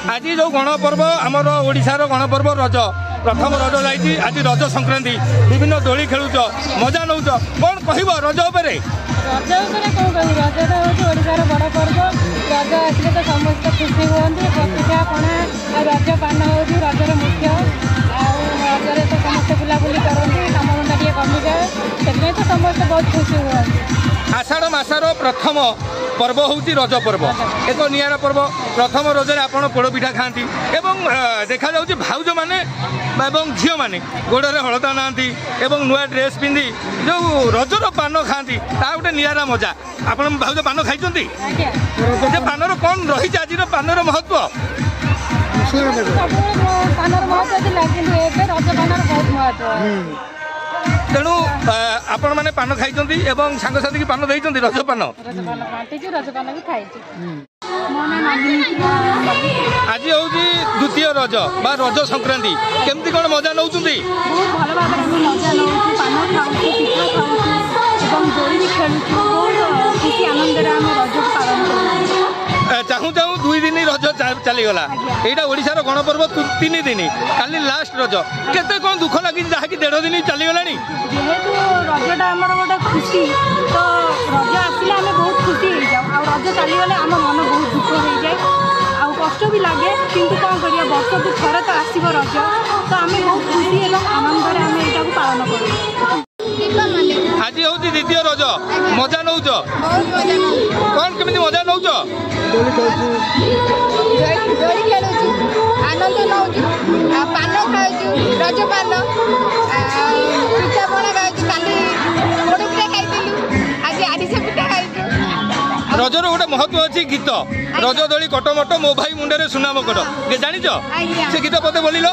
आज जो गणपर्व आमर ओडिशार गणपर्व रज प्रथम रज जाइए आज रज संक्रांति विभिन्न दोली खेलुच मजा नौ कौन कह रज उपरे रज उपरे कौन कह रज हूँ ओडिशार बड़ पर्व रज आसले तो समस्त खुशी हुए पिठा पणा रज पान हूँ रजर मुख्य रजरे तो समस्त बुलाबुली करते कामधंदा टे कमी जाए से तो समस्त बहुत खुशी हुए आषाढ़ मासर प्रथम पर्व हूँ रज पर्व एक निरा पर्व प्रथम रज आपड़ पोड़पिठा खाती देखा जाऊँ भाउज मैंने झील मैंने गोड़े हलदा ना नुआ ड्रेस पिंधि जो रजर पान खाती गोटे निरा मजा आप भाउज पान खाई पानर कौन रही आज पानर महत्व पानर महत्व रज पानर बहुत महत्व तेणु आपण मैंने पान खाई सांगसाथी पान देते रजपान आज हूँ द्वितीय रज बा रज संक्रांति केमती कौन मजा नौ चाहू चाहू 2 दिन रज चलीगला यहाँ ओडिशार गणपर्व 3 दिन काली लास्ट रज केते कौन दुख लगी जहाँकि 1.5 दिन चलीगला जेहेतु रजटा आम गोटे खुशी तो रज आसले आम बहुत खुशी हो जाऊ रज चलीगले आम मन बहुत दुख हो जाए आ कष्ट भी लगे किंतु कौन करिया वर्ष को थरे तो आसब रज तो आम बहुत खुशी और आनंद आम यहाँ पालन करूँ आज हूँ द्वितीय रज मजा नौ कौन केमी मजा नौ आनंद नौ पान खाऊ रज पान पिठा पणा खाऊ काली पोड़ पिठा खाई आज आरिसा पिठा खाई रजर गोटे महत्व अच्छी गीत रज दोली कटमट मो भाई मुंडे सुना मकट जानी से गीत पते बोलिल